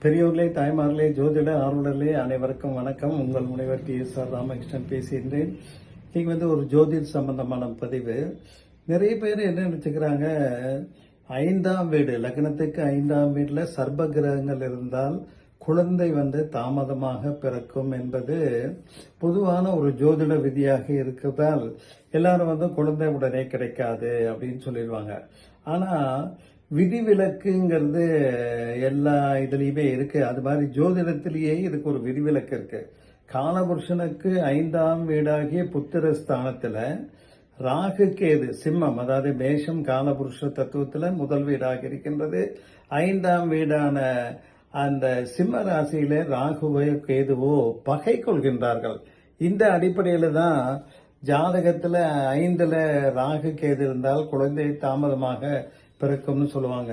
பெரியோர்களே, தாய்மார்களே, ஜோதிட ஆர்வலர்களே அனைவருக்கும் வணக்கம். உங்கள் முனைவர் TSR ராமகிருஷ்ணன் பேசுகின்றேன். இன்னைக்கு ஒரு ஜோதிட சம்பந்தமான பதிவு. நிறைய பேர் என்ன நினைச்சுக்கிறாங்க, 5ஆம் வீடு, லக்னத்துக்கு 5ஆம் வீட்டுல சர்ப கிரகங்கள் இருந்தால் குழந்தை தாமதமாக பிறக்கும் என்பது பொதுவான ஒரு ஜோதிட விதியாக இருக்கிறதால் எல்லாரும் குழந்தை உடனே கிடைக்காது அப்படின்னு சொல்லிடுவாங்க. ஆனா விதிவிலக்குங்கிறது எல்லா இதுலயுமே இருக்கு. அது மாதிரி ஜோதிடத்திலேயே இதுக்கு ஒரு விதிவிலக்கு இருக்கு. காலபுருஷனுக்கு 5ஆம் வீடாகிய புத்திர ஸ்தானத்துல ராகு கேது சிம்மம், அதாவது மேஷம் காலபுருஷ தத்துவத்துல முதல் வீடாக இருக்கின்றது. 5ஆம் வீடான அந்த சிம்ம ராசியில ராகுவோ கேதுவோ பகை கொள்கின்றார்கள். இந்த அடிப்படையில தான் ஜாதகத்துல 5ல ராகு கேது இருந்தால் குழந்தை தாமதமாக பிறக்கும்னு சொல்லுவாங்க.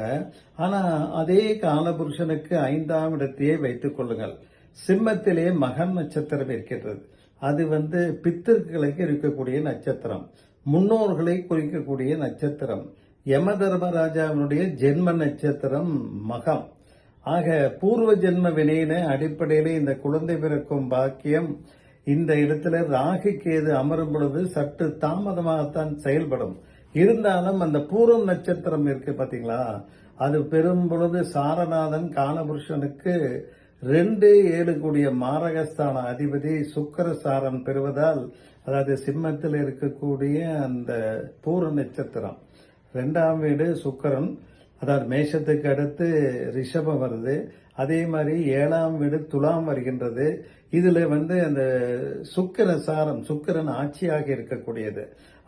ஆனா அதே காலபுருஷனுக்கு 5ஆம் இடத்தையே வைத்துக் கொள்ளுங்கள். சிம்மத்திலே மகன் நட்சத்திரம் இருக்கின்றது. அது பித்தர்களுக்கு இருக்கக்கூடிய நட்சத்திரம், முன்னோர்களை குறிக்கக்கூடிய நட்சத்திரம். யம தர்மராஜாவினுடைய ஜென்ம நட்சத்திரம் மகம். ஆக பூர்வ ஜென்ம வினையின அடிப்படையிலே இந்த குழந்தை பிறக்கும் பாக்கியம் இந்த இடத்துல ராகு கேது அமரும் பொழுது சற்று தாமதமாகத்தான் செயல்படும். இருந்தாலும் அந்த பூர்வ நட்சத்திரம் இருக்கு பாத்தீங்களா, அது பெறும் பொழுது சாரநாதன் காலபுருஷனுக்கு 2-7 கூடிய மாரகஸ்தான அதிபதி சுக்கிரசாரன் பெறுவதால், அதாவது சிம்மத்தில் இருக்கக்கூடிய அந்த பூர்வ நட்சத்திரம் 2ஆம் வீடு சுக்கிரன், அதாவது மேஷத்துக்கு அடுத்து ரிஷபம் வருது. அதே மாதிரி 7ஆம் வீடு துலாம் வருகின்றது. இதுல அந்த சுக்கிரன் ஆட்சியாக இருக்கக்கூடியது.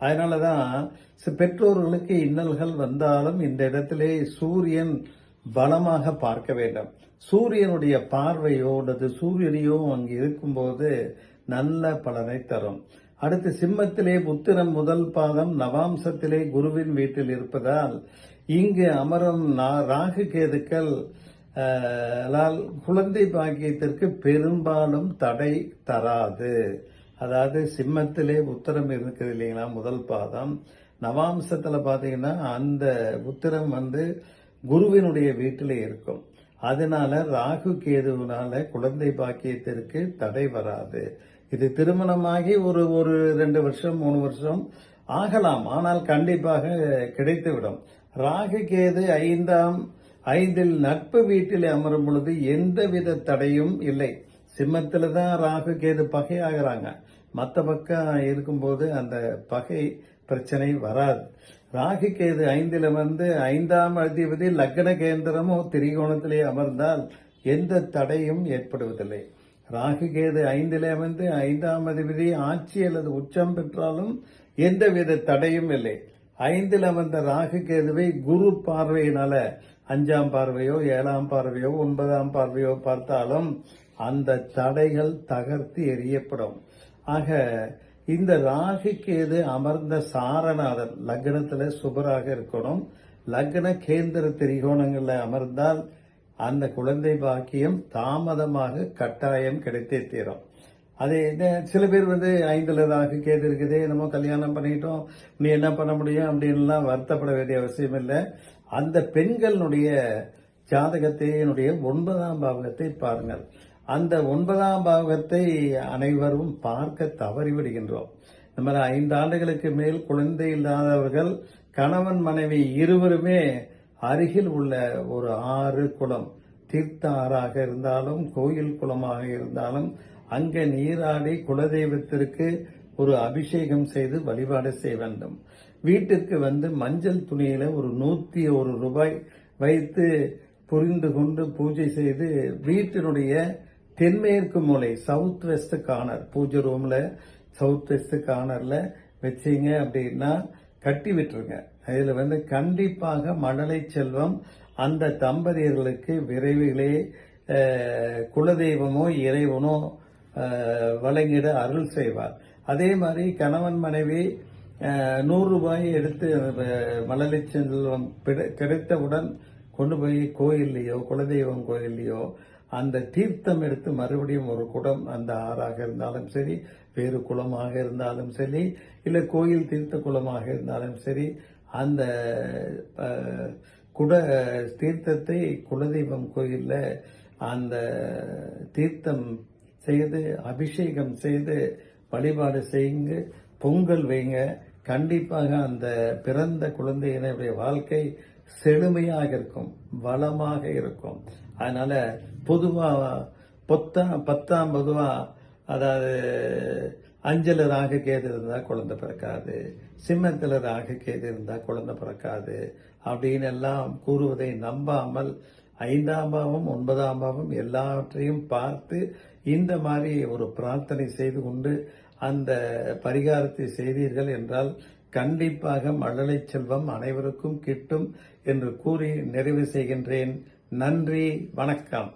அதனாலதான் பெற்றோர்களுக்கு இன்னல்கள் வந்தாலும் இந்த இடத்திலே சூரியன் பலமாக பார்க்க வேண்டும். சூரியனுடைய பார்வையோ அல்லது சூரியனையோ அங்கு இருக்கும்போது நல்ல பலனை தரும். அடுத்து சிம்மத்திலே புத்திரன் முதல் பாதம் நவாம்சத்திலே குருவின் வீட்டில் இருப்பதால் இங்கு அமரும் ராகு கேதுக்கள் குழந்தை பாக்கியத்திற்கு பெரும்பாலும் தடை தராது. அதாவது சிம்மத்திலே உத்தரம் இருக்குது இல்லைங்களா, முதல் பாதம். நவாம்சத்துல பாத்தீங்கன்னா அந்த உத்தரம் குருவினுடைய வீட்டிலே இருக்கும். அதனால ராகு கேதுவினால குழந்தை பாக்கியத்திற்கு தடை வராது. இது திருமணமாகி ஒரு 2 வருஷம் 3 வருஷம் ஆகலாம், ஆனால் கண்டிப்பாக கிடைத்துவிடும். ராகு கேது 5இல் நட்பு வீட்டில் அமரும் பொழுது எந்தவித தடையும் இல்லை. சிம்மத்துல தான் ராகு கேது பகை ஆகிறாங்க. மற்ற பக்கம் இருக்கும்போது அந்த பகை பிரச்சனை வராது. ராகு கேது 5ல 5ஆம் அதிபதி லக்ன கேந்திரமோ திரிகோணத்திலே அமர்ந்தால் எந்த தடையும் ஏற்படுவதில்லை. ராகு கேது 5ல 5ஆம் அதிபதி ஆட்சி அல்லது உச்சம் பெற்றாலும் எந்தவித தடையும் இல்லை. 5ல் ராகு கேதுவை குரு பார்வையினால 5ஆம் பார்வையோ 7ஆம் பார்வையோ 9ஆம் பார்வையோ பார்த்தாலும் அந்த தடைகள் தகர்த்து எறியப்படும். ஆக இந்த ராகு கேது அமர்ந்த சாரநாதன் லக்னத்துல சுபராக இருக்கணும். லக்ன கேந்திர திரிகோணங்கள்ல அமர்ந்தால் அந்த குழந்தை பாக்கியம் தாமதமாக கட்டாயம் கிடைத்தே தீரும். அதே சில பேர் 5ல ராகு கேது இருக்குது, நம்ம கல்யாணம் பண்ணிட்டோம், நீ என்ன பண்ண முடியும் அப்படின்லாம் வருத்தப்பட வேண்டிய அவசியம் இல்லை. அந்த பெண்களுடைய ஜாதகத்தினுடைய 9ஆம் பாவகத்தை பாருங்கள். அந்த 9ஆம் பாவகத்தை அனைவரும் பார்க்க தவறிவிடுகின்றோம். இந்த மாதிரி 5 ஆண்டுகளுக்கு மேல் குழந்தை இல்லாதவர்கள் கணவன் மனைவி இருவருமே அருகில் உள்ள ஒரு ஆறு குளம், தீர்த்த ஆறாக இருந்தாலும் கோயில் குளமாக இருந்தாலும் அங்க நீராடி குலதெய்வத்திற்கு ஒரு அபிஷேகம் செய்து வழிபாடு செய்ய வேண்டும். வீட்டிற்கு மஞ்சள் துணியில ஒரு 101 ரூபாய் வைத்து புரிந்து கொண்டு பூஜை செய்து வீட்டினுடைய தென்மேற்கு மூலை சவுத் வெஸ்ட் கார்னர், பூஜை ரூம்ல சவுத் வெஸ்ட் கார்னர்ல வச்சீங்க அப்படின்னா கட்டி விட்டுருங்க. இதுல கண்டிப்பாக மழலை செல்வம் அந்த தம்பதியர்களுக்கு விரைவிலே குலதெய்வமோ இறைவனோ வழங்கிட அருள் செய்வார். அதே மாதிரி கணவன் மனைவி 100 ரூபாய் எடுத்து மழலை செல்வம் கிடைத்தவுடன் கொண்டு போய் கோயில்லையோ குலதெய்வம் கோயில்லையோ அந்த தீர்த்தம் எடுத்து மறுபடியும் ஒரு குடம், அந்த ஆறாக இருந்தாலும் சரி, வேறு குளமாக இருந்தாலும் சரி, இல்ல கோயில் தீர்த்த குளமாக இருந்தாலும் சரி, அந்த தீர்த்தத்தை குலதெய்வம் கோயில்ல அந்த தீர்த்தம் செய்து அபிஷேகம் செய்து வழிபாடு செய்யுங்க, பொங்கல் வைங்க. கண்டிப்பாக அந்த பிறந்த குழந்தையினுடைய வாழ்க்கை செழுமையாக இருக்கும், வளமாக இருக்கும். அதனால பொதுவா பொதுவா அதாவது அஞ்சல ராகு கேது இருந்தா குழந்தை பிறக்காது, சிம்மத்துல ராகு கேது இருந்தா குழந்தை பிறக்காது அப்படின்னு எல்லாம் கூறுவதை நம்பாமல் 5ஆம் பாவம் 9ஆம் பாவம் எல்லாவற்றையும் பார்த்து இந்த மாதிரி ஒரு பிரார்த்தனை செய்து கொண்டு அந்த பரிகாரத்தை செய்தீர்கள் என்றால் கண்டிப்பாக மழலை செல்வம் அனைவருக்கும் கிட்டும் என்று கூறி நிறைவு செய்கின்றேன். நன்றி, வணக்கம்.